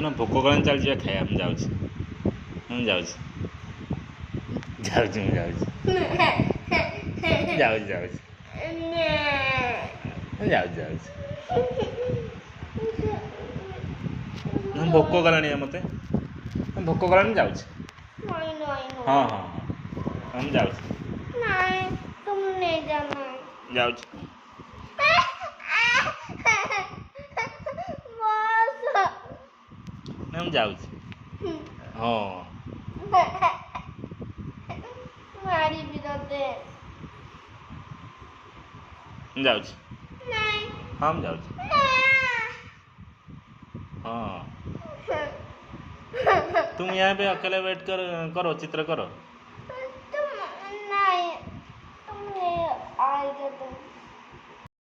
ନା ଭୋକ କଲାଣି, ଚାଲ ଯିବା ଖାଇବା। ମୁଁ ଯାଉଛି ମୁଁ ଯାଉଛି ଯାଉଛି ମୁଁ ଯାଉଛି ଯାଉଛି ଯାଉଛି ଯାଉଛି ଯାଉଛି। ନା ଭୋକ କଲାଣି ମୋତେ, ଭୋକ କଲାଣି ଯାଉଛି। ହଁ ହଁ ହଁ ମୁଁ ଯାଉଛି ଯାଉଛି। ନା ମୁଁ ଯାଉଛି। ହଁ ମାରିବି ତତେ। ମୁଁ ଯାଉଛି। ହଁ ମୁଁ ଯାଉଛି। हाँ तुम यहाँ पे अकेले बैठ कर करो, चित्र करो। तुम नहीं, तुम नहीं आएगा तुम।